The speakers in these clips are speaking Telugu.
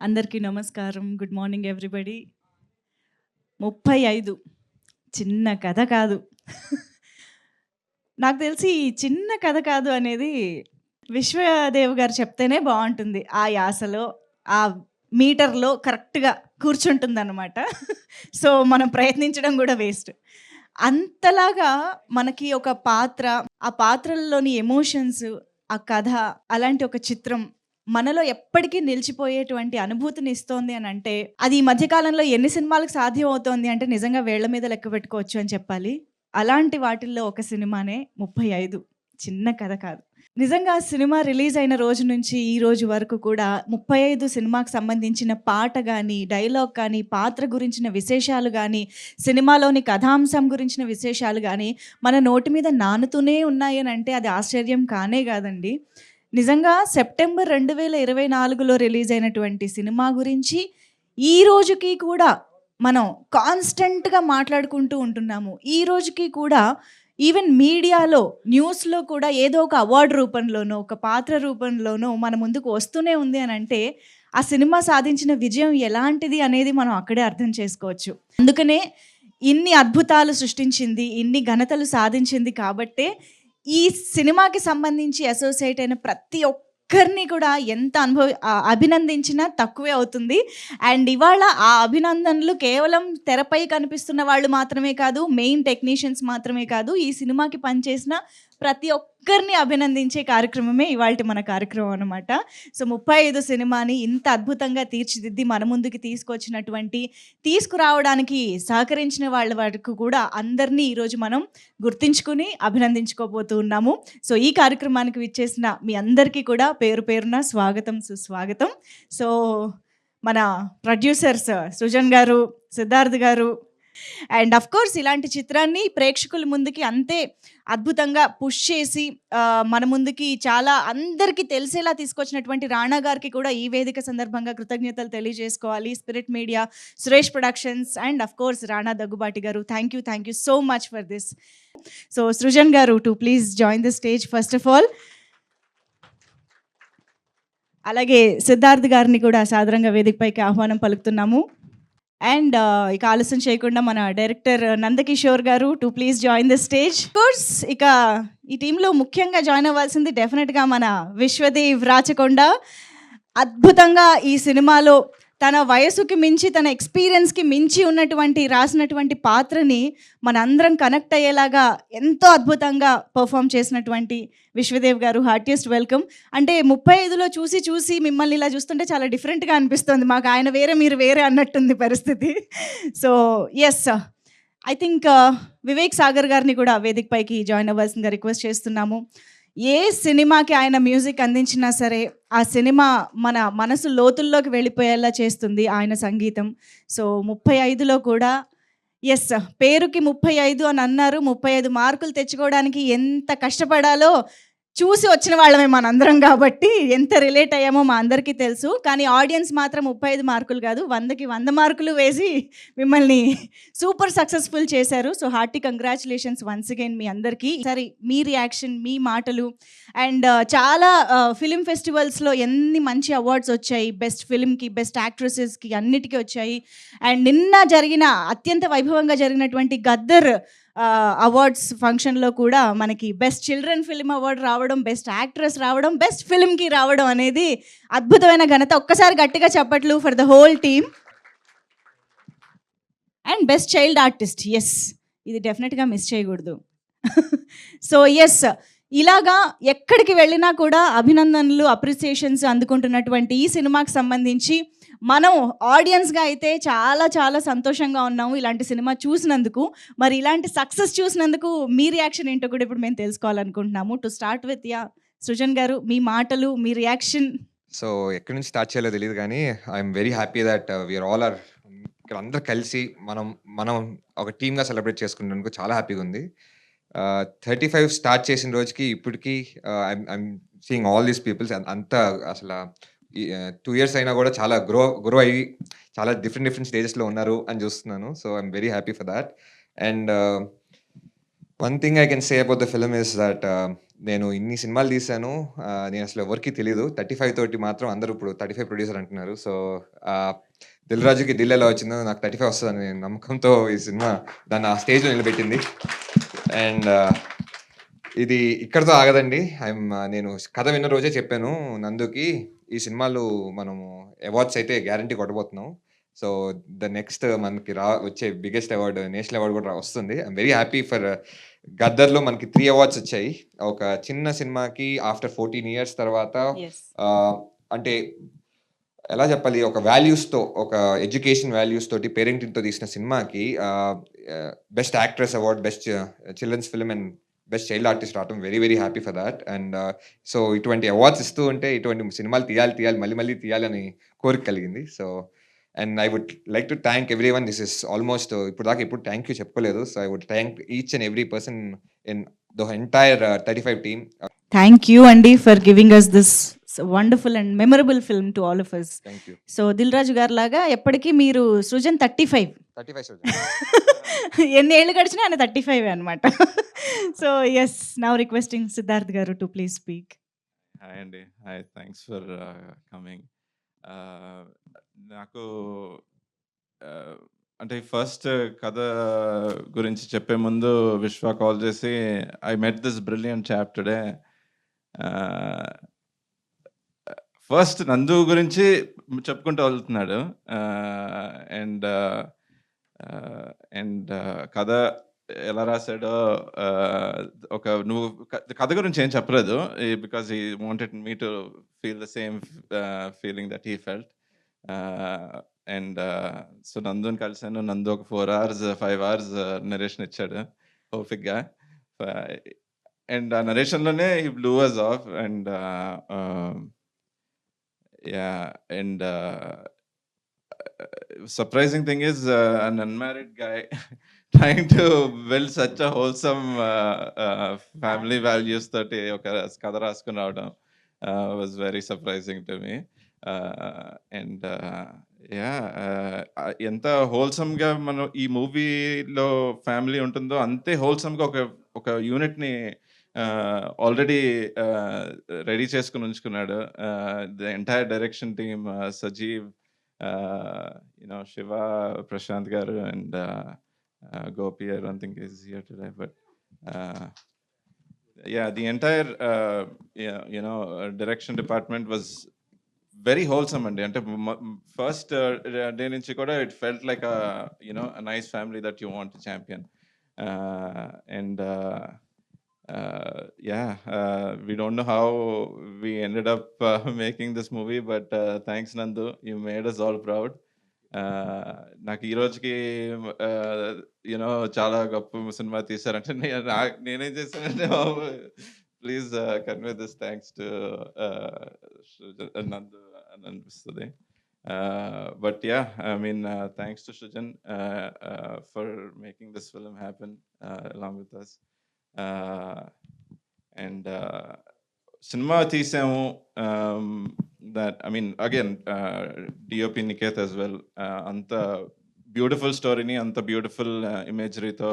అందరికీ నమస్కారం. Good morning everybody. 35 చిన్న కథ కాదు. నాకు తెలిసి ఈ చిన్న కథ కాదు అనేది విశ్వదేవ్ గారు చెప్తేనే బావుంటుంది. ఆ యాసలో, ఆ మీటర్‌లో కరెక్ట్‌గా కూర్చుంటుందనమాట. సో, మనం ప్రయత్నించడం గూడా వేస్ట్. అంతలాగా మనకి ఒక పాత్ర, ఆ పాత్రల్లోని ఎమోషన్స్, ఆ కథ, అలాంటి ఒక చిత్రం మనలో ఎప్పటికీ నిలిచిపోయేటువంటి అనుభూతిని ఇస్తోంది అనంటే, అది ఈ మధ్య కాలంలో ఎన్ని సినిమాలకు సాధ్యం అవుతోంది అంటే నిజంగా వేళ్ళ మీద లెక్క పెట్టుకోవచ్చు అని చెప్పాలి. అలాంటి వాటిల్లో ఒక సినిమానే 35 చిన్న కథ కాదు. నిజంగా సినిమా రిలీజ్ అయిన రోజు నుంచి ఈ రోజు వరకు కూడా 35 సినిమాకి సంబంధించిన పాట గాని, డైలాగ్ కానీ, పాత్ర గురించిన విశేషాలు గాని, సినిమాలోని కథాంశం గురించిన విశేషాలు గాని, మన నోటి మీద నానుతూనే ఉన్నాయనంటే అది ఆశ్చర్యం కానే కాదండి. నిజంగా సెప్టెంబర్ 2024లో రిలీజ్ అయినటువంటి సినిమా గురించి ఈ రోజుకి కూడా మనం కాన్స్టెంట్‌గా మాట్లాడుకుంటూ ఉంటున్నాము. ఈ రోజుకి కూడా ఈవెన్ మీడియాలో, న్యూస్‌లో కూడా ఏదో ఒక అవార్డ్ రూపంలోనో, ఒక పాత్ర రూపంలోనో మన ముందుకు వస్తూనే ఉంది అనంటే, ఆ సినిమా సాధించిన విజయం ఎలాంటిది అనేది మనం అక్కడే అర్థం చేసుకోవచ్చు. అందుకనే ఇన్ని అద్భుతాలు సృష్టించింది, ఇన్ని ఘనతలు సాధించింది కాబట్టే, ఈ సినిమాకి సంబంధించి అసోసియేట్ అయిన ప్రతి ఒక్కరిని కూడా ఎంత అభినందించినా తక్కువే అవుతుంది. అండ్ ఇవాళ ఆ అభినందనలు కేవలం తెరపై కనిపిస్తున్న వాళ్ళు మాత్రమే కాదు, మెయిన్ టెక్నీషియన్స్ మాత్రమే కాదు, ఈ సినిమాకి పనిచేసిన ప్రతి ఒక్కరిని అభినందించే కార్యక్రమమే ఇవాల్టి మన కార్యక్రమం అనమాట. సో, 35 సినిమాని ఇంత అద్భుతంగా తీర్చిదిద్ది మన ముందుకి తీసుకురావడానికి సహకరించిన వాళ్ళ వరకు కూడా అందరినీ ఈరోజు మనం గుర్తించుకుని అభినందించుకోబోతూ ఉన్నాము. సో, ఈ కార్యక్రమానికి విచ్చేసిన మీ అందరికీ కూడా పేరు పేరున స్వాగతం, సుస్వాగతం. సో, మన ప్రొడ్యూసర్స్ సృజన్ గారు, సిద్ధార్థ్ గారు అండ్ అఫ్‌కోర్స్ ఇలాంటి చిత్రాన్ని ప్రేక్షకుల ముందుకి అంతే అద్భుతంగా పుష్ చేసి మన ముందుకి చాలా అందరికీ తెలిసేలా తీసుకొచ్చినటువంటి రాణా గారికి కూడా ఈ వేదిక సందర్భంగా కృతజ్ఞతలు తెలియజేసుకోవాలి. Spirit media, Suresh productions and of course Rana Daggubati garu. Thank you so much for this. So, Srujan garu to please join the stage first of all. అలాగే సిద్ధార్థ్ గారిని కూడా సాదరంగా వేదికపైకి ఆహ్వానం పలుకుతున్నాము. అండ్ ఇక ఆలస్యం చేయకుండా మన డైరెక్టర్ నందకిషోర్ గారు to please join the stage. Course ఇక ఈ టీంలో ముఖ్యంగా జాయిన్ అవ్వాల్సింది డెఫినెట్గా మన విశ్వదేవ్ రాచకొండ. అద్భుతంగా ఈ సినిమాలో తన వయసుకి మించి, తన ఎక్స్పీరియన్స్కి మించి రాసినటువంటి పాత్రని మనందరం కనెక్ట్ అయ్యేలాగా ఎంతో అద్భుతంగా పర్ఫామ్ చేసినటువంటి విశ్వదేవ్ గారు, హార్టియెస్ట్ వెల్కమ్. అంటే 35లో చూసి మిమ్మల్ని ఇలా చూస్తుంటే చాలా డిఫరెంట్గా అనిపిస్తుంది మాకు. ఆయన వేరే, మీరు వేరే అన్నట్టుంది పరిస్థితి. So yes, I think Vivek Sagar గారిని కూడా వేదిక పైకి జాయిన్ అవ్వాల్సిందిగా రిక్వెస్ట్ చేస్తున్నాము. ఏ సినిమాకి ఆయన మ్యూజిక్ అందించినా సరే, ఆ సినిమా మన మనసు లోతుల్లోకి వెళ్ళిపోయేలా చేస్తుంది ఆయన సంగీతం. సో, 35లో కూడా ఎస్, పేరుకి 35 అని అన్నారు. 35 మార్కులు తెచ్చుకోవడానికి ఎంత కష్టపడాలో చూసి వచ్చిన వాళ్ళమే మనందరం కాబట్టి ఎంత రిలేట్ అయ్యామో మా అందరికీ తెలుసు. కానీ ఆడియన్స్ మాత్రం 35 మార్కులు కాదు, 100కి 100 మార్కులు వేసి మిమ్మల్ని సూపర్ సక్సెస్ఫుల్ చేశారు. So, hearty congratulations once again మీ అందరికీ. సరే, మీ రియాక్షన్, మీ మాటలు అండ్ చాలా ఫిలిం ఫెస్టివల్స్లో ఎన్ని మంచి అవార్డ్స్ వచ్చాయి. బెస్ట్ ఫిలింకి, బెస్ట్ యాక్ట్రెసెస్కి అన్నిటికీ వచ్చాయి. అండ్ నిన్న జరిగిన అత్యంత వైభవంగా జరిగినటువంటి గద్దర్ అవార్డ్స్ ఫంక్షన్లో కూడా మనకి బెస్ట్ చిల్డ్రన్ ఫిల్మ్ అవార్డు రావడం, బెస్ట్ యాక్ట్రెస్ రావడం, బెస్ట్ ఫిల్మ్కి రావడం అనేది అద్భుతమైన ఘనత. ఒక్కసారి గట్టిగా చప్పట్లు for the whole team. And best child artist, yes, ఇది డెఫినెట్గా మిస్ చేయకూడదు. సో ఎస్, ఇలాగా ఎక్కడికి వెళ్ళినా కూడా అభినందనలు, అప్రిసియేషన్స్ అందుకుంటున్నటువంటి ఈ సినిమాకి సంబంధించి మనం ఆడియన్స్గా అయితే చాలా చాలా సంతోషంగా ఉన్నాము ఇలాంటి సినిమా చూసినందుకు. మరి ఇలాంటి సక్సెస్ చూసినందుకు మీ రియాక్షన్ ఏంటో కూడా ఇప్పుడు మేము తెలుసుకోవాలనుకుంటున్నాము. టు స్టార్ట్ విత్ సృజన్ గారు, మీ మాటలు, మీ రియాక్షన్. సో, ఎక్కడి నుంచి స్టార్ట్ చేయాలో తెలియదు కానీ I'm very happy that we are all are ఇక్కడ అందరూ కలిసి మనం ఒక టీమ్గా సెలబ్రేట్ చేసుకున్నందుకు చాలా హ్యాపీగా ఉంది. 35 స్టార్ట్ చేసిన రోజుకి ఇప్పటికీ I'm seeing all these peoples అంతా అసలు 2 ఇయర్స్ అయినా కూడా చాలా గ్రో అయ్యి చాలా డిఫరెంట్ స్టేజెస్లో ఉన్నారు అని చూస్తున్నాను. So, I'm very happy for that. And one thing I can say about the film is that నేను ఇన్ని సినిమాలు తీశాను. నేను అసలు ఎవరికీ తెలీదు. 35 తోటి మాత్రం అందరూ ఇప్పుడు 35 ప్రొడ్యూసర్ అంటున్నారు. సో, ఆహ్, 'దిల్ రాజుకి దిల్' ఎలా వచ్చిందో నాకు 35 వస్తదనే నమ్మకంతో ఈ సినిమా దాన్ని ఆ స్టేజ్‌లో నిలబెట్టింది. అండ్ ఇది ఇక్కడితో ఆగదండి. నేను కథ విన్న రోజే చెప్పాను నందుకి, ఈ సినిమాలు మనము అవార్డ్స్ అయితే గ్యారంటీ కొట్టబోతున్నాం. సో, ద నెక్స్ట్ మనకి వచ్చే బిగ్గెస్ట్ అవార్డ్ నేషనల్ అవార్డ్ కూడా వస్తుంది. ఐయామ్ వెరీ హ్యాపీ ఫర్ 'గద్దర్‌లో' మనకి 3 అవార్డ్స్ వచ్చాయి. ఒక చిన్న సినిమాకి ఆఫ్టర్ 14 ఇయర్స్ తర్వాత యెస్. అంటే ఎలా చెప్పాలి? ఒక వాల్యూస్‌తో, ఒక ఎడ్యుకేషన్ వాల్యూస్ తోటి పేరెంటింగ్‌తో తీసిన సినిమాకి best actress award, best children's film and best child artist రావటం very, very happy for that. And so, ఇటువంటి అవార్డ్స్ ఇస్తూ ఉంటే ఇటువంటి సినిమాలు తీయాలి, మళ్ళీ, మళ్ళీ తీయాలని కోరిక కలిగింది. So, and I would like to thank everyone. This is almost ఇప్పటిదాకా ఎప్పుడు థాంక్ యూ చెప్పుకోలేదు. So, I would thank each and every person in the entire 35 team. Thank you అండి for giving us this wonderful and memorable film to all of us. Thank you. So, 'Dil Raju' గారిలాగా ఎప్పటికీ మీరు సృజన్ 35 35 సృజన్. ఎన్ని ఏళ్ళు గడిచినా ఆయన 35 అనమాట. So, yes, now requesting Siddharth గారు టు ప్లీజ్ స్పీక్. హాయ్ అండి. హాయ్. Thanks for coming. నాకు అంటే ఫస్ట్ కథ గురించి చెప్పే ముందు విశ్వ కాల్ చేసి I met this brilliant chap today. First Nandu గురించి చెప్పుకుంటూ వెళ్తున్నాడు. అండ్ అండ్ కథ ఎలా రాశాడో ఒక నువ్వు కథ గురించి ఏం చెప్పలేదు, because he wanted me to feel the same feeling that he felt. And so నందుని కలిసాను. నందు ఒక 4 hours 5 hours నరేషన్ ఇచ్చాడు ఓపిక్గా. అండ్ ఆ నరేషన్లోనే he blew us off. And yeah, and surprising thing is an unmarried guy trying to build such a wholesome family values తోటి ఒక కథ రాసుకుని రావడం was very surprising to me. And yeah, ఎంత హోల్సమ్గా మనం ఈ మూవీలో ఫ్యామిలీ ఉంటుందో అంతే హోల్సమ్గా ఒక యూనిట్ని ఆల్రెడీ రెడీ చేసుకుని ఉంచుకున్నాడు. The entire direction team, Sajeev, Shiva, Prashant garu, and Gopi. I don't think is here today, but yeah, the entire direction department was very wholesome and first day nunchi kuda it felt like a nice family that you want to champion. And yeah, we don't know how we ended up making this movie, but thanks Nandu, you made us all proud. నాకు ఈ రోజుకి చాలా గొప్ప సినిమా తీశారంటే నేనేం చేశానంటే please convey this thanks to Nandu అని అనిపిస్తుంది. But yeah, I mean thanks to Srujan for making this film happen along with us. And సినిమా తీసాము, that I mean again DOP Niket as well, అంత బ్యూటిఫుల్ స్టోరీని అంత బ్యూటిఫుల్ ఇమేజరీతో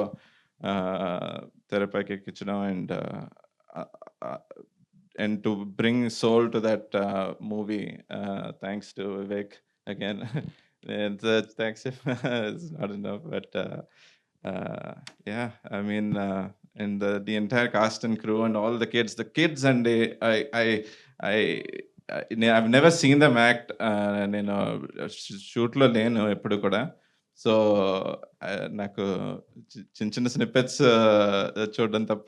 తెరపైకి ఎక్కించడం and to bring soul to that movie, thanks to Vivek again. And thanks is not enough, but yeah, I mean and the entire cast and crew and all the kids and I've never seen them act. నేను షూట్లో లేను ఎప్పుడు కూడా. సో నాకు చిన్న స్నిప్పెట్స్ చూడడం తప్ప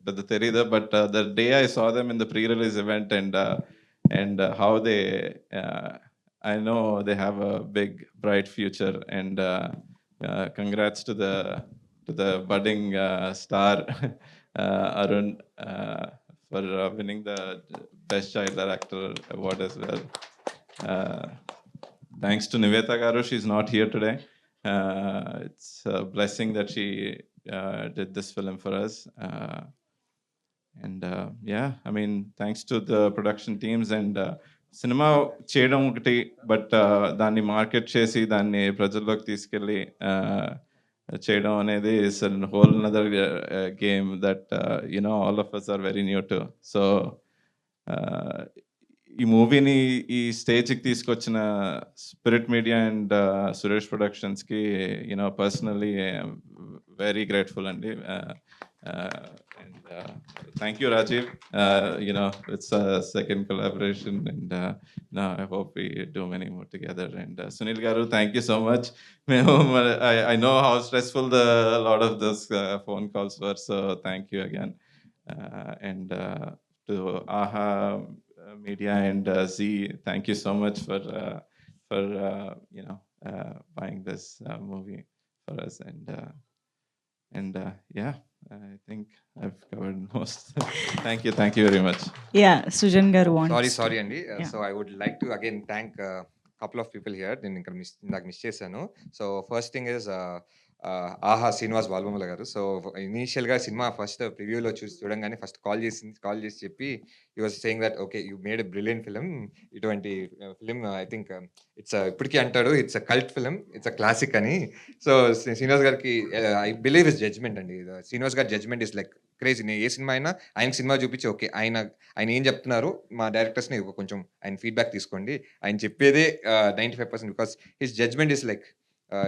పెద్ద తెలీదు. But the day I saw them in the pre release event and how they I know they have a big bright future, and congrats to the budding star Arun for winning the Best Child Actor award as well. Thanks to Nivetha garu, she's not here today. It's a blessing that she did this film for us. And yeah, I mean, thanks to the production teams and cinema చేయడం ఒకటి, బట్ దాన్ని మార్కెట్ చేసి దాన్ని ప్రజల్లోకి తీసుకెళ్ళి చేయడం అనేది is an whole another game that all of us are very new to. So ఈ మూవీని ఈ స్టేజ్కి తీసుకొచ్చిన స్పిరిట్ మీడియా అండ్ సురేష్ ప్రొడక్షన్స్కి పర్సనలీ వెరీ గ్రేట్ఫుల్ అండి. And thank you Rajeev. It's second collaboration and I hope we do many more together. And Sunil garu, thank you so much. I know how stressful a lot of those phone calls were, so thank you again. And to AHA Media and Z, thank you so much for buying this movie for us. And yeah, I think I've covered most. Thank you very much. Yeah Srujan గారు సారీ అండి. Yeah. So I would like to again thank couple of people here. నేను ఇంకా ఇందాక మిస్ చేశాను. సో ఫస్ట్ థింగ్ ఇస్ ఆహా శ్రీనివాస్ బాలబొమ్మల గారు. సో ఇనీషియల్గా సినిమా ఫస్ట్ ప్రివ్యూలో చూడంగానే ఫస్ట్ కాల్ చేసి చెప్పి you was saying that okay you made a brilliant film. ఇటువంటి ఫిలిం ఐ థింక్ ఇట్స్ ఇప్పటికీ అంటాడు it's a cult film, it's a classic అని. సో శ్రీనివాస్ గారికి ఐ బిలీవ్ ఇస్ జడ్జ్మెంట్ అండి. శ్రీనివాస్ గారి జడ్జ్మెంట్ ఇస్ లైక్ క్రేజీ. నేను ఏ సినిమా అయినా ఆయనకి సినిమా చూపించి ఓకే ఆయన ఏం చెప్తున్నారు మా డైరెక్టర్స్ని కొంచెం ఆయన ఫీడ్బ్యాక్ తీసుకోండి, ఆయన చెప్పేదే 95%. Because his judgement is like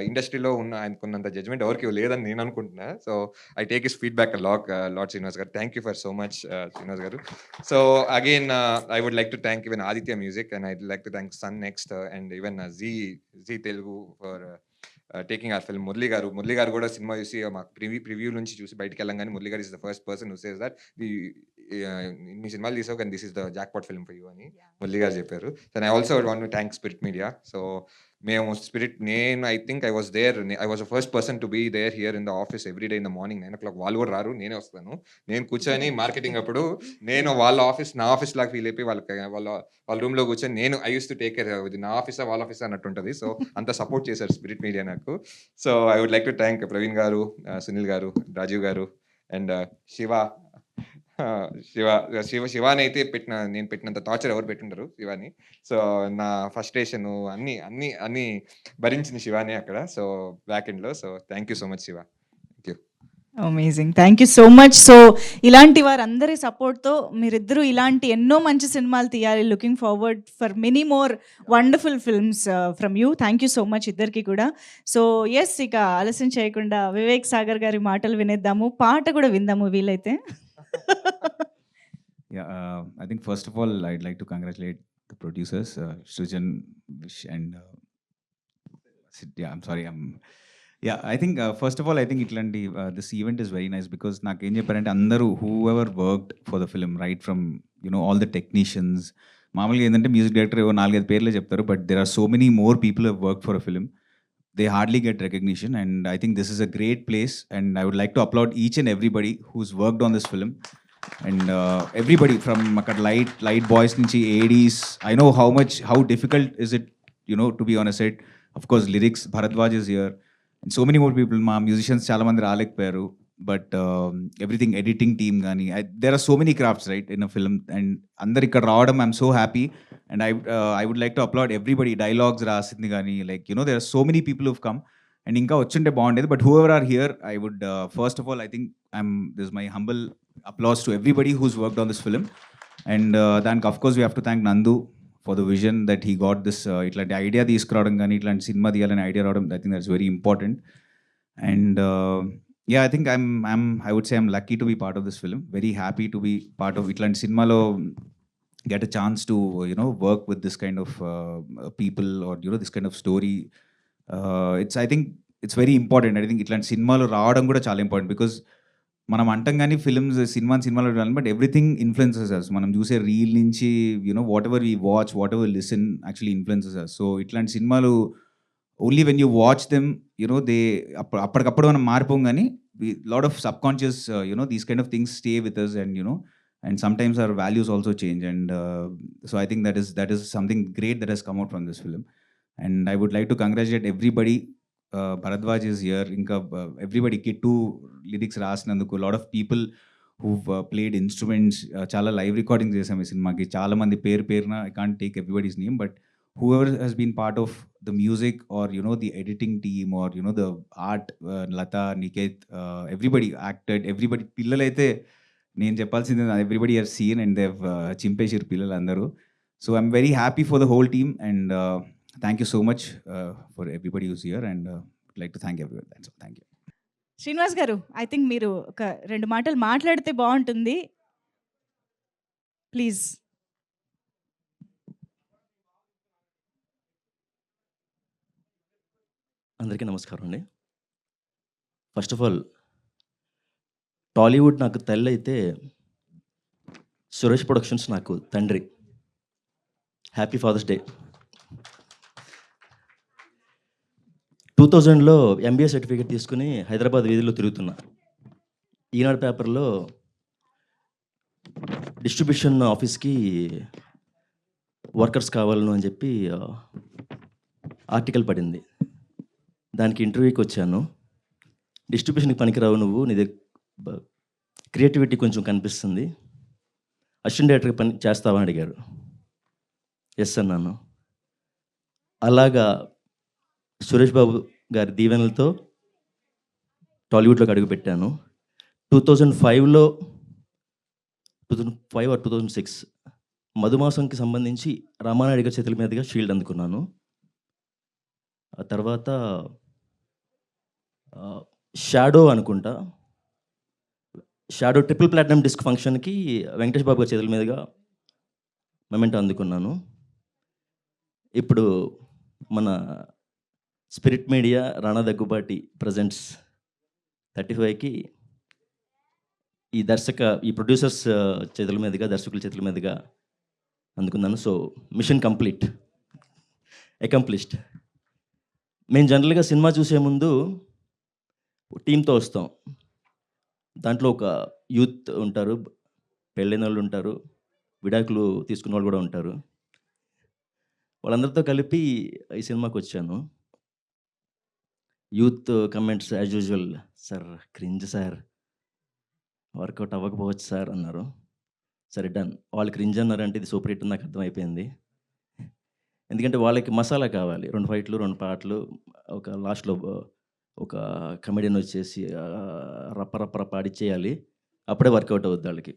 ఇండస్ట్రీలో ఉన్న ఆయనకున్నంత జడ్జ్మెంట్ ఎవరికి లేదని నేను అనుకుంటున్నా. So I take his feedback lot Srinivas garu. Thank you for so much Srinivas garu. So again I would like to thank even Aditya Music and I would like to thank sun next and even Zee Telugu for taking our film. Murali garu కూడా సినిమా చూసి మాకు ప్రివ్యూ నుంచి చూసి బయటికి వెళ్ళంగానే Murali garu is the first person who says that మీ సినిమాలు తీసావు కానీ this is the jackpot film for you అని మురళీ గారు చెప్పారు. So I also want to thank Spirit Media. So మేము నేను I think I was the first person to be there here in the office every day in the morning 9 o'clock. వాళ్ళు కూడా రారు, నేనే వస్తాను. నేను కూర్చొని మార్కెటింగ్ అప్పుడు నేను వాళ్ళ ఆఫీస్ నా ఆఫీస్ లాగా ఫీల్ అయిపోయి వాళ్ళ రూమ్లో కూర్చొని నేను I use to take care ఇది నా ఆఫీసా వాళ్ళ ఆఫీసా అన్నట్టు ఉంటుంది. సో అంత సపోర్ట్ చేశారు స్పిరిట్ మీడియా నాకు. So I would like to thank Praveen గారు, సునీల్ గారు, రాజీవ్ గారు అండ్ శివాని అయితే నేను పెట్టినంత టార్చర్ ఎవరు పెట్టుంటారు శివాని. సో నా ఫ్రస్ట్రేషన్ అన్ని భరించింది శివాని అక్కడ. సో బ్యాక్ ఎండ్లో. So thank you so much Shiva. Thank you. Amazing, thank you so much. So ఇలాంటి వారందరి సపోర్ట్తో మీరిద్దరూ ఇలాంటి ఎన్నో మంచి సినిమాలు తీయాలి. Looking forward for many more wonderful films from you. Thank you so much ఇద్దరికి కూడా. సో ఎస్, ఇక ఆలస్యం చేయకుండా వివేక్ సాగర్ గారి మాటలు వినేద్దాము, పాట కూడా విందాము వీలైతే. Yeah, I think first of all, I'd like to congratulate the producers, Srijan, Vish, and I'm sorry. Yeah, I think first of all, I think itlandi this event is very nice because నాకు ఏం చెప్పారంటే అందరూ whoever worked for the film, right from all the technicians, మామూలుగా ఏంటంటే మ్యూజిక్ డైరెక్టర్ ఏవో 4-5 పేర్లే చెప్తారు, but there are so many more people who have worked for a film. They hardly get recognition, and I think this is a great place, and I would like to applaud each and everybody who's worked on this film. And everybody from light boys nunchi ADs, I know how difficult is it to be on a set. Of course lyrics, Bharadwaj is here, and so many more people. Ma musicians chaala mandi ralekpoyaru, but everything, editing team gani, there are so many crafts, right, in a film, and andaru ikkada raavadam I'm so happy. And I would like to applaud everybody. Dialogues rasindi gani, like there are so many people who've come, and inka ochunte baundedi. But whoever are here, I would first of all, I think this is my humble applause to everybody who's worked on this film. And then of course we have to thank Nandu for the vision that he got this itlanti idea తీసుకురావడం కానీ ఇట్లాంటి సినిమా తీయాలని ఐడియా రావడం. I think that's very important. And yeah, I think I would say I'm lucky to be part of this film. Very happy to be part of itlanti సినిమాలో get a chance to work with this kind of people, or this kind of story. I think it's very important. I think ఇట్లాంటి సినిమాలు రావడం కూడా చాలా ఇంపార్టెంట్, బికాజ్ మనం అంటాం కానీ సినిమాలో చూడాలి, బట్ ఎవ్రీథింగ్ ఇన్ఫ్లుయెన్సెస్ అస్. మనం చూసే రీల్ నుంచి whatever we watch, whatever listen actually influences us. So ఇట్లాంటి సినిమాలు only when you watch them they అప్పటికప్పుడు మనం మారిపోం, కానీ lot of subconscious these kind of things stay with us, and sometimes our values also change. And so I think that is something great that has come out from this film. And I would like to congratulate everybody. Bharadwaj is here, inka everybody kittu lyrics rasnanduku, lot of people who've played instruments, chala live recordings chesam ee cinema ki, chaala mandi perna I can't take everybody's name, but whoever has been part of the music or the editing team or the art, Lata, Niket, everybody acted, everybody పిల్లలైతే నేను చెప్పాల్సింది everybody are seen and Dev చింపేసిరు పిల్లలు అందరూ. So I'm very happy for the whole team and thank you so much for everybody who's here and like to thank everyone. That's all. Thank you. Srinivas garu, I think మీరు ఒక 2 మాటలు మాట్లాడితే బాగుంటుంది. ప్లీజ్. అందరికీ నమస్కారం అండి. ఫస్ట్ ఆఫ్ ఆల్ టాలీవుడ్ నాకు తల్లి అయితే సురేష్ ప్రొడక్షన్స్ నాకు తండ్రి. Happy father's day. 2000లో ఎంబీఏ సర్టిఫికేట్ తీసుకుని హైదరాబాద్ వీధిలో తిరుగుతున్నా. ఈనాడు పేపర్లో డిస్ట్రిబ్యూషన్ ఆఫీస్కి వర్కర్స్ కావాలను అని చెప్పి ఆర్టికల్ పడింది. దానికి ఇంటర్వ్యూకి వచ్చాను. డిస్ట్రిబ్యూషన్కి పనికిరావు నువ్వు, నీ దగ్గర క్రియేటివిటీ కొంచెం కనిపిస్తుంది, అసిస్టెంట్ డైరెక్టర్గా పని చేస్తావా అని అడిగారు. ఎస్ అన్నాను. అలాగా సురేష్ బాబు గారి దీవెనలతో టాలీవుడ్లోకి అడుగుపెట్టాను. 2005 ఆర్ 2006 మధుమాసంకి సంబంధించి రామానాయుడు గారి చేతుల మీదుగా షీల్డ్ అందుకున్నాను. ఆ తర్వాత షాడో అనుకుంటా, షాడో ట్రిపుల్ ప్లాటినం డిస్క్ ఫంక్షన్కి వెంకటేష్ బాబు గారి చేతుల మీదుగా మెమెంటో అందుకున్నాను. ఇప్పుడు మన Spirit Media Rana Daggubati presents 35కి ఈ ప్రొడ్యూసర్స్ చేతుల మీదుగా, దర్శకుల చేతుల మీదుగా అందుకున్నాను. So mission complete, accomplished. మేము జనరల్గా సినిమా చూసే ముందు టీంతో వస్తాం. దాంట్లో ఒక యూత్ ఉంటారు, పెళ్ళైన వాళ్ళు ఉంటారు, విడాకులు తీసుకున్న వాళ్ళు కూడా ఉంటారు. వాళ్ళందరితో కలిపి ఈ సినిమాకి వచ్చాను. Youth comments as usual, sir cringe sir, work out అవ్వకపోవచ్చు సార్ అన్నారు. సరే డన్. వాళ్ళు క్రింజ్ అన్నారంటే ఇది సూపర్ హిట్ నాకు అర్థమైపోయింది. ఎందుకంటే వాళ్ళకి మసాలా కావాలి, 2 ఫైట్లు 2 పాటలు, ఒక లాస్ట్లో ఒక కమెడియన్ వచ్చేసి రప్ప పాడిచ్చేయాలి, అప్పుడే వర్కౌట్ అవుద్ది వాళ్ళకి.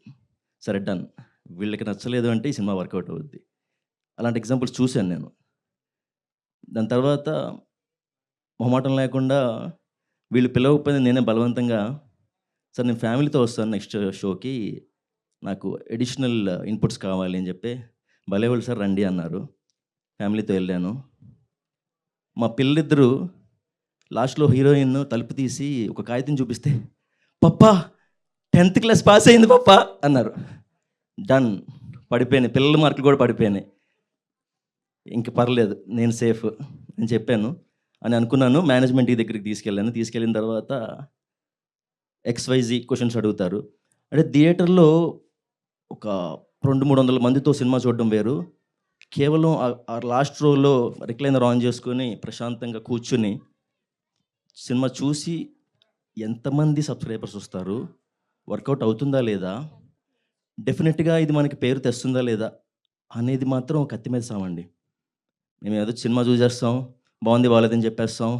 సరే డన్. వీళ్ళకి నచ్చలేదు అంటే ఈ సినిమా వర్కౌట్ అవుద్ది. అలాంటి ఎగ్జాంపుల్స్ చూశాను నేను. దాని తర్వాత మొహమాటం లేకుండా వీళ్ళు పిలవకపోయినా నేనే బలవంతంగా, సార్ నేను ఫ్యామిలీతో వస్తాను నెక్స్ట్ షోకి, నాకు అడిషనల్ ఇన్పుట్స్ కావాలి అని చెప్పి, భలేవాళ్ళు సార్ రండి అన్నారు. ఫ్యామిలీతో వెళ్ళాను. మా పిల్లలిద్దరూ లాస్ట్లో హీరోయిన్ తలుపు తీసి ఒక కాగితం చూపిస్తే, పప్పా 10th క్లాస్ పాస్ అయింది పప్పా అన్నారు. డన్. పడిపోయినాయి, పిల్లల మార్కులు కూడా పడిపోయినాయి. ఇంక పర్లేదు, నేను సేఫ్ అని చెప్పాను అని అనుకున్నాను. మేనేజ్మెంట్ దగ్గరికి తీసుకెళ్ళాను. తీసుకెళ్ళిన తర్వాత XYZ క్వశ్చన్స్ అడుగుతారు. అంటే థియేటర్లో ఒక 200-300 మందితో సినిమా చూడడం వేరు, కేవలం ఆ లాస్ట్ రోలో రిక్లైనర్ ఆన్ చేసుకొని ప్రశాంతంగా కూర్చుని సినిమా చూసి ఎంతమంది సబ్స్క్రైబర్స్ వస్తారు, వర్కౌట్ అవుతుందా లేదా, డెఫినెట్గా ఇది మనకి పేరు తెస్తుందా లేదా అనేది మాత్రం కత్తి మీద సామండి. మేము ఏదో సినిమా చూసేస్తాం, బాగుంది బాగాలేదని చెప్పేస్తాం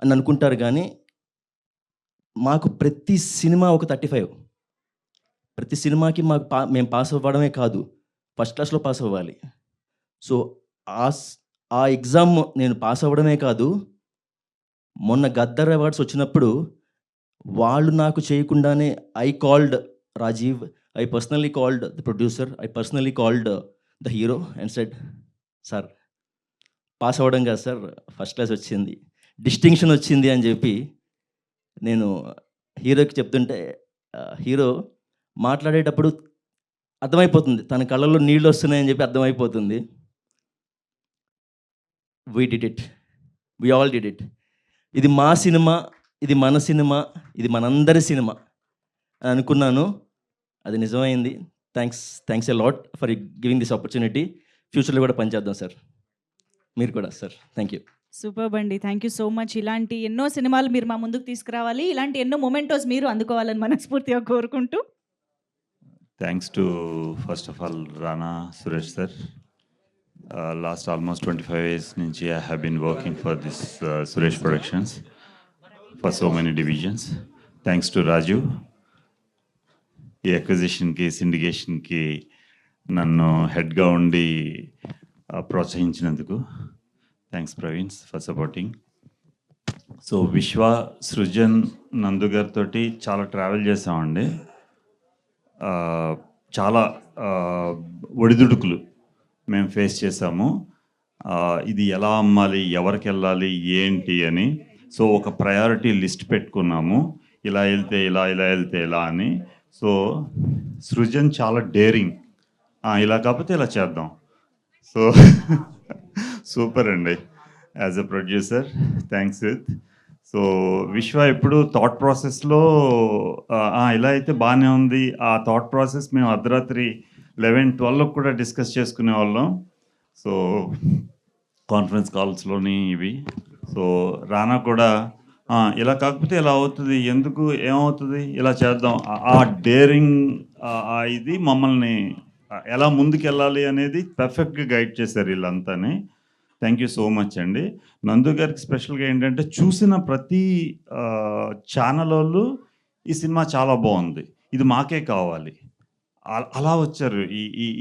అని అనుకుంటారు. కానీ మాకు ప్రతి సినిమా ఒక 35, ప్రతి సినిమాకి మాకు మేము పాస్ అవ్వడమే కాదు, ఫస్ట్ క్లాస్లో పాస్ అవ్వాలి. సో ఆ ఎగ్జామ్ నేను పాస్ అవ్వడమే కాదు, మొన్న గద్దర్ అవార్డ్స్ వచ్చినప్పుడు వాళ్ళు నాకు చేయకుండానే I called Rajiv, I personally called the producer, I personally called the hero and said, sir pass అవ్వడం కాదు సార్, ఫస్ట్ క్లాస్ వచ్చింది, డిస్టింక్షన్ వచ్చింది అని చెప్పి నేను హీరోకి చెప్తుంటే, హీరో మాట్లాడేటప్పుడు అర్థమైపోతుంది, తన కళ్ళల్లో నీళ్ళు వస్తున్నాయని చెప్పి అర్థమైపోతుంది. We did it, we all did it. ఇది మా సినిమా, ఇది మన సినిమా, ఇది మనందరి సినిమా అని అనుకున్నాను. అది నిజమైంది. Thanks a lot for giving this opportunity. ఫ్యూచర్లో కూడా పనిచేద్దాం సార్, మీరు కూడా సార్. Thank you. సూపర్బ్ అండి. Thank you so much. ఇలాంటి ఎన్నో సినిమాలు మీరు మా ముందుకు తీసుకురావాలి, ఇలాంటి ఎన్నో మొమెంటోస్ మీరు అందుకోవాలని మనస్ఫూర్తిగా కోరుకుంటూ, thanks to first of all Rana, Suresh sir, Last almost 25 years నుంచి I have been working for this Suresh Productions for so many divisions. Thanks to Raju. ఈ అక్విజిషన్కి సిండికేషన్కి నన్ను హెడ్గా ఉండి ప్రోత్సహించినందుకు thanks Praveen for supporting. So Vishwa, Srujan, నందు గారితో చాలా ట్రావెల్ చేసామండి. చాలా ఒడిదుడుకులు మేము ఫేస్ చేసాము. ఇది ఎలా అమ్మాలి, ఎవరికి వెళ్ళాలి, ఏంటి అని. సో ఒక ప్రయారిటీ లిస్ట్ పెట్టుకున్నాము, ఇలా వెళ్తే ఇలా, ఇలా వెళ్తే ఇలా అని. సో సృజన్ చాలా డేరింగ్, ఇలా కాకపోతే ఇలా చేద్దాం. సో సూపర్ అండి as a producer. Thanks with. So విశ్వ ఎప్పుడు థాట్ ప్రాసెస్లో ఇలా అయితే బాగానే ఉంది. ఆ థాట్ ప్రాసెస్ మేము అర్ధరాత్రి 11-12 కూడా డిస్కస్ చేసుకునే వాళ్ళం. సో కాన్ఫరెన్స్ కాల్స్లోని ఇవి. సో రానా కూడా ఇలా కాకపోతే ఇలా అవుతుంది, ఎందుకు, ఏమవుతుంది, ఇలా చేద్దాం. ఆ డేరింగ్ ఇది మమ్మల్ని ఎలా ముందుకెళ్ళాలి అనేది పర్ఫెక్ట్గా గైడ్ చేశారు వీళ్ళంతానే. థ్యాంక్ యూ సో మచ్ అండి. నందు గారికి స్పెషల్గా ఏంటంటే చూసిన ప్రతి ఛానల్ వాళ్ళు ఈ సినిమా చాలా బాగుంది, ఇది మాకే కావాలి, అలా వచ్చారు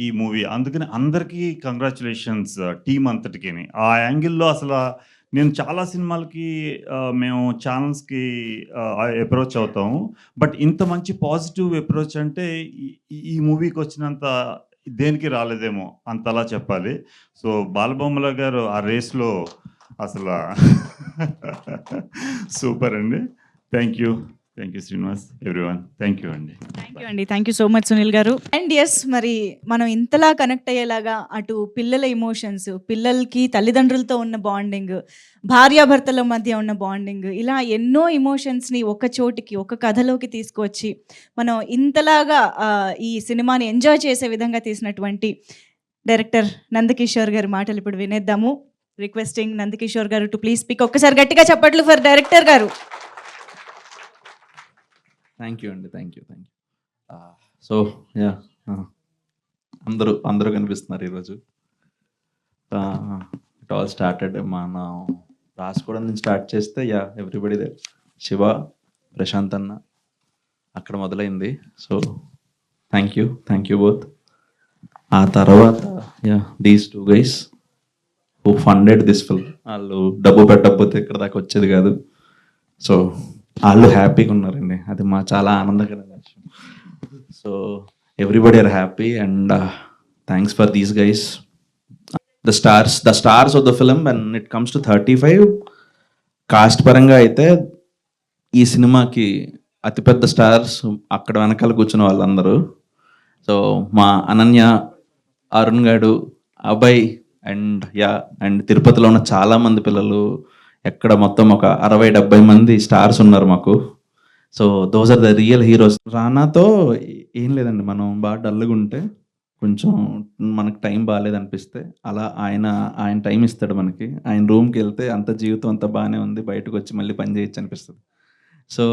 ఈ మూవీ. అందుకని అందరికీ కంగ్రాచులేషన్స్ టీమ్ అంతటికి. ఆ యాంగిల్లో అసలు నేను చాలా సినిమాలకి మేము ఛానల్స్కి అప్రోచ్ అవుతాము, బట్ ఇంత మంచి పాజిటివ్ అప్రోచ్ అంటే ఈ మూవీకి వచ్చినంత దేనికి రాలేదేమో అంతలా చెప్పాలి. సో బాలబొమ్మల గారు ఆ రేస్లో అసలు సూపర్ అండి. Thank you Srinivas, everyone. Thank you అండి. Thank you so much Sunil garu. And yes, మరి మనం ఇంతలా కనెక్ట్ అయ్యేలాగా అటు పిల్లల ఎమోషన్స్, పిల్లలకి తల్లిదండ్రులతో ఉన్న బాండింగ్, భార్యాభర్తల మధ్య ఉన్న బాండింగ్, ఇలా ఎన్నో ఎమోషన్స్ని ఒక చోటికి, ఒక కథలోకి తీసుకువచ్చి మనం ఇంతలాగా ఈ సినిమాని ఎంజాయ్ చేసే విధంగా తీసినటువంటి డైరెక్టర్ నందకిషోర్ గారి మాటలు ఇప్పుడు వినేద్దాము. రిక్వెస్టింగ్ నందకిషోర్ గారు టు ప్లీజ్ స్పీక్. ఒక్కసారి గట్టిగా చప్పట్లు ఫర్ డైరెక్టర్ గారు. థ్యాంక్ యూ అండి, థ్యాంక్ యూ. సో యా, అందరూ కనిపిస్తున్నారు ఈరోజు. ఇట్ ఆల్ స్టార్టెడ్ మనం రాసుకోవడం నుంచి స్టార్ట్ చేస్తే yeah everybody they, Shiva, Prashanth అన్న అక్కడ మొదలైంది. So thank you both. ఆ తర్వాత yeah these 2 guys who funded this film, వాళ్ళు డబ్బు పెట్టకపోతే ఇక్కడ దాకా వచ్చేది కాదు. సో వాళ్ళు హ్యాపీగా ఉన్నారండి, అది మా చాలా ఆనందకరమైన విషయం. So everybody are happy and thanks for these guys. The stars of the film when it comes to 35 cast పరంగా అయితే ఈ సినిమాకి అతిపెద్ద స్టార్స్ అక్కడ వెనకాల కూర్చున్న వాళ్ళందరూ. సో మా అనన్య, అరుణ్ గాడు, అభయ్ అండ్ తిరుపతిలో ఉన్న చాలామంది పిల్లలు, ఎక్కడ మొత్తం ఒక 60-70 మంది స్టార్స్ ఉన్నారు మాకు. So those are the real heroes. రానాతో ఏం లేదండి, మనం బాగా డల్గా ఉంటే, కొంచెం మనకు టైం బాగాలేదనిపిస్తే అలా ఆయన టైం ఇస్తాడు మనకి. ఆయన రూమ్కి వెళ్తే అంత జీవితం అంత బాగానే ఉంది, బయటకు వచ్చి మళ్ళీ పని చేయొచ్చు అనిపిస్తుంది. So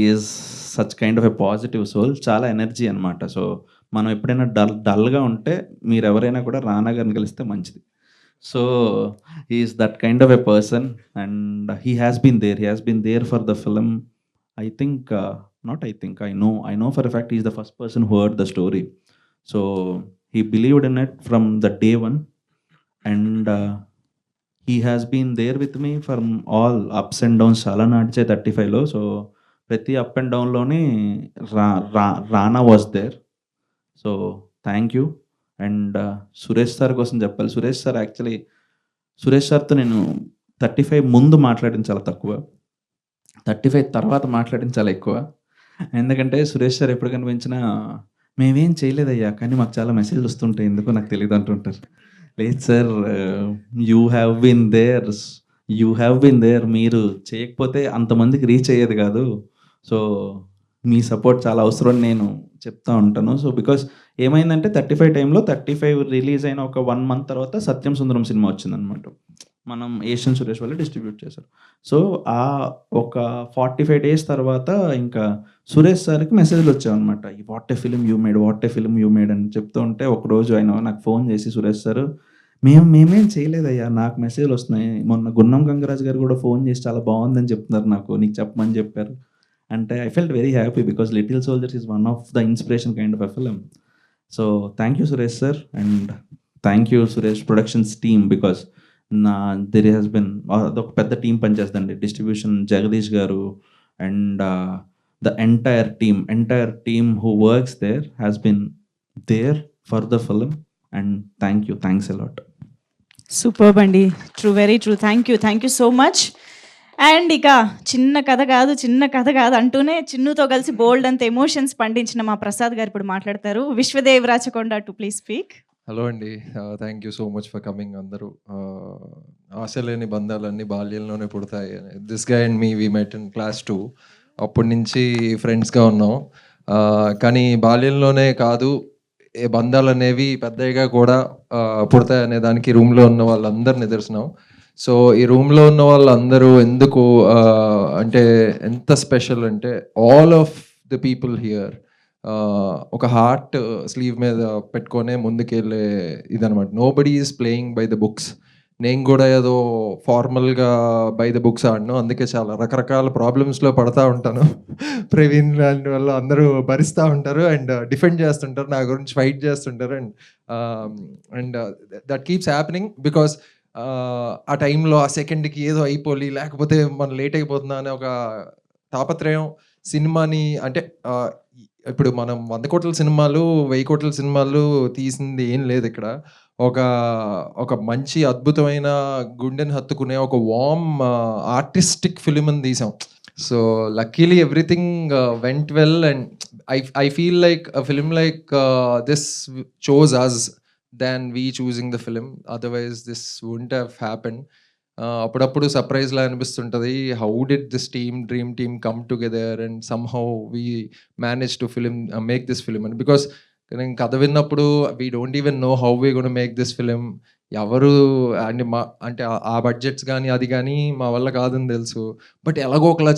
is such kind of a positive soul, చాలా ఎనర్జీ అనమాట. సో మనం ఎప్పుడైనా డల్గా ఉంటే మీరు ఎవరైనా కూడా రానా గారిని కలిస్తే మంచిది. So he is that kind of a person and he has been there for the film. I know for a fact he is the first person who heard the story. So he believed in it from the day one and he has been there with me from all ups and downs. Chala nadiche 35 lo, so prati up and down loni Rana was there. So thank you. And Suresh sir కోసం చెప్పాలి. సురేష్ సార్తో నేను 35 ముందు మాట్లాడిన చాలా తక్కువ, 35 తర్వాత మాట్లాడిన చాలా ఎక్కువ. ఎందుకంటే సురేష్ సార్ ఎప్పుడు కనిపించినా మేమేం చేయలేదయ్యా కానీ మాకు చాలా మెసేజ్లు వస్తుంటాయి, ఎందుకో నాకు తెలియదు అంటుంటారు. లేదు sir, you have been there, మీరు చేయకపోతే అంతమందికి రీచ్ అయ్యేది కాదు. సో మీ సపోర్ట్ చాలా అవసరం నేను చెప్తా ఉంటాను. సో బికాస్ ఏమైందంటే 35 టైంలో 35 రిలీజ్ అయిన ఒక 1 month తర్వాత సత్యం సుందరం సినిమా వచ్చిందనమాట. మనం ఏషియన్ సురేష్ వాళ్ళు డిస్ట్రిబ్యూట్ చేశారు. సో ఆ ఒక 45 days తర్వాత ఇంకా సురేష్ సార్కి మెసేజ్లు వచ్చాయన్నమాట, what a film you made అని చెప్తూ ఉంటే ఒకరోజు ఆయన నాకు ఫోన్ చేసి, సురేష్ సార్ మేమేం చేయలేదయ్యా, నాకు మెసేజ్లు వస్తున్నాయి. మొన్న గున్నం గంగరాజు గారు కూడా ఫోన్ చేసి చాలా బాగుందని చెప్తున్నారు నాకు, నీకు చెప్పమని చెప్పారు. అంటే I felt very happy because Little Soldiers is one of the inspiration kind of a film. So thank you Suresh sir, and thank you Suresh Productions team, because there has been అదొక పెద్ద టీం పనిచేస్తుందండి. Distribution Jagadish garu and the entire team who works there has been there for the film, and thanks a lot. Superb అండి. True, very true. Thank you so much. And ఇక చిన్న కథ కాదు అంటూనే చిన్నుతో కలిసి బోల్డ్ అంత ఎమోషన్స్ పండించిన మా ప్రసాద్ గారు ఇప్పుడు మాట్లాడతారు. Vishwadev Rachakonda to please speak. Hello అండి, thank you so much for coming. అందరూ ఆశ లేని బంధాలన్నీ బాల్యంలోనే పుడతాయి. This guy and me we met in class 2. అప్పటి నుంచి ఫ్రెండ్స్గా ఉన్నాం. కానీ బాల్యంలోనే కాదు, ఏ బంధాలు అనేవి పెద్దగా కూడా పుడతాయి అనే దానికి రూమ్లో ఉన్న వాళ్ళందరూ నిదర్శనం. సో ఈ రూమ్లో ఉన్న వాళ్ళందరూ ఎందుకు అంటే ఎంత స్పెషల్ అంటే, all of the people here ఒక హార్ట్ స్లీవ్ మీద పెట్టుకొనే ముందుకెళ్ళే ఇదనమాట. Nobody is playing by the books. నేను కూడా ఏదో ఫార్మల్గా బై ద బుక్స్ ఆడను, అందుకే చాలా రకరకాల ప్రాబ్లమ్స్లో పడతా ఉంటాను. ప్రవీణ్ లాంటి వాళ్ళు అందరూ భరిస్తూ ఉంటారు అండ్ డిఫెండ్ చేస్తుంటారు, నా గురించి ఫైట్ చేస్తుంటారు. And that keeps happening because ఆ టైంలో ఆ సెకండ్కి ఏదో అయిపోయి, లేకపోతే మనం లేట్ అయిపోతున్నా అనే ఒక తాపత్రయం సినిమాని. అంటే ఇప్పుడు మనం 100 కోట్ల సినిమాలు 1000 కోట్ల సినిమాలు తీసింది ఏం లేదు ఇక్కడ. ఒక మంచి అద్భుతమైన గుండెని హత్తుకునే ఒక వార్మ్ ఆర్టిస్టిక్ ఫిలిం అని తీసాం. So luckily everything went well and I feel like a film like this chose us than we choosing the film. Otherwise this wouldn't have happened. అప్పుడప్పుడు సర్ప్రైజ్లా అనిపిస్తుంటుంది, how did this dream team come together and somehow we manage to make this film అని. బికాస్ నేను కథ విన్నప్పుడు we don't even know how we gonna make this film. ఎవరు అంటే ఆ బడ్జెట్స్ కానీ అది కానీ మా వల్ల కాదని తెలుసు, బట్ ఎలాగోకలా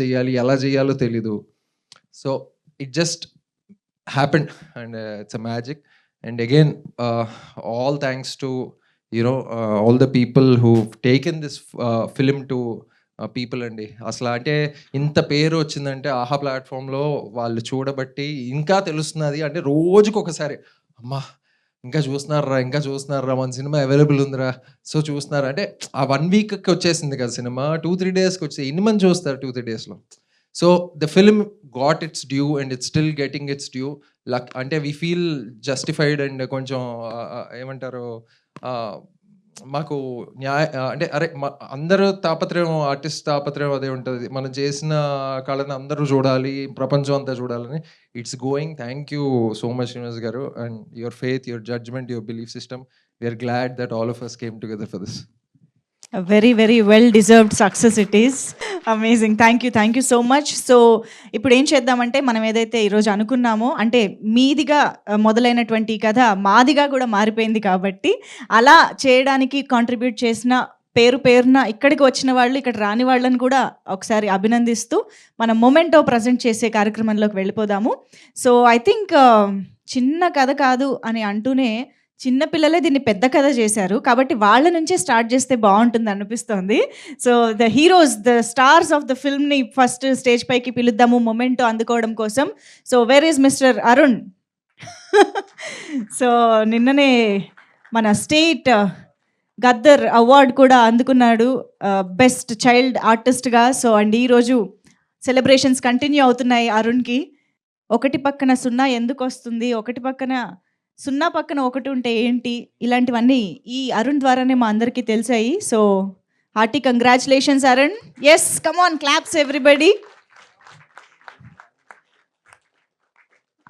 చేయాలి, ఎలా చేయాలో తెలీదు. So it just happened and it's a magic. And again all thanks to all the people who've taken this film to people అండి. అసలు అంటే ఇంత పేరు వచ్చిందంటే ఆహా ప్లాట్ఫామ్లో వాళ్ళు చూడబట్టి ఇంకా తెలుస్తున్నది. అంటే రోజుకి ఒకసారి అమ్మా ఇంకా చూస్తున్నారా మన సినిమా అవైలబుల్ ఉందిరా, సో చూస్తున్నారా అంటే ఆ 1 వీక్కి వచ్చేసింది కదా సినిమా, 2-3 డేస్కి వచ్చేసి ఎన్ని మంది చూస్తారు 2-3 డేస్లో. So the film got it's due and it's still getting it's due. అంటే వీ ఫీల్ జస్టిఫైడ్ అండ్ కొంచెం ఏమంటారు, మాకు అంటే అరే అందరూ తాపత్రయం, ఆర్టిస్ట్ తాపత్రయం అదే ఉంటుంది, మనం చేసిన కళని అందరూ చూడాలి, ప్రపంచం అంతా చూడాలని. It's going. Thank you so much Srinivas garu, and your faith, your judgement, your belief system. We're glad that all of us came together for this. Very very well deserved success it is. Amazing. Thank you so much. So ఇప్పుడు ఏం చేద్దామంటే, మనం ఏదైతే ఈరోజు అనుకున్నామో, అంటే మీదిగా మొదలైనటువంటి కథ మాదిగా కూడా మారిపోయింది కాబట్టి, అలా చేయడానికి కాంట్రిబ్యూట్ చేసిన పేరున ఇక్కడికి వచ్చిన వాళ్ళు, ఇక్కడ రాని వాళ్ళని కూడా ఒకసారి అభినందిస్తూ మనం మొమెంటో ప్రజెంట్ చేసే కార్యక్రమంలోకి వెళ్ళిపోదాము. సో ఐ థింక్ చిన్న కథ కాదు అని అంటూనే చిన్నపిల్లలే దీన్ని పెద్ద కథ చేశారు కాబట్టి వాళ్ళ నుంచే స్టార్ట్ చేస్తే బాగుంటుంది అనిపిస్తోంది. So the heroes, the stars of the ఫిల్మ్ని ఫస్ట్ స్టేజ్ పైకి పిలుద్దాము మొమెంటో అందుకోవడం కోసం. So where is Mr Arun? So నిన్ననే మన స్టేట్ గద్దర్ అవార్డ్ కూడా అందుకున్నాడు బెస్ట్ చైల్డ్ ఆర్టిస్ట్గా. సో అండ్ ఈరోజు సెలబ్రేషన్స్ కంటిన్యూ అవుతున్నాయి అరుణ్కి. 1 పక్కన 0 ఎందుకు వస్తుంది, 1 పక్కన 0 పక్కన 1 ఉంటే ఏంటి, ఇలాంటివన్నీ ఈ అరుణ్ ద్వారానే మా అందరికీ తెలిసాయి. So hearty congratulations Arun. Yes, come on, claps everybody.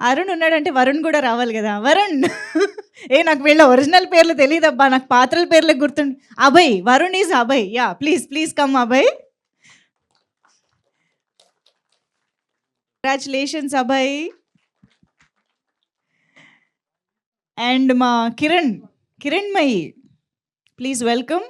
Arun ఉన్నాడంటే వరుణ్ కూడా రావాలి కదా. వరుణ్ నాకు వీళ్ళ ఒరిజినల్ పేర్లు తెలియదబ్బా, నాకు పాత్రల పేర్లకు గుర్తుండి. Abhay, Varun is Abhay. Yeah, please come Abhay. Congratulations Abhay. And మా కిరణ్మయి, ప్లీజ్ వెల్కమ్.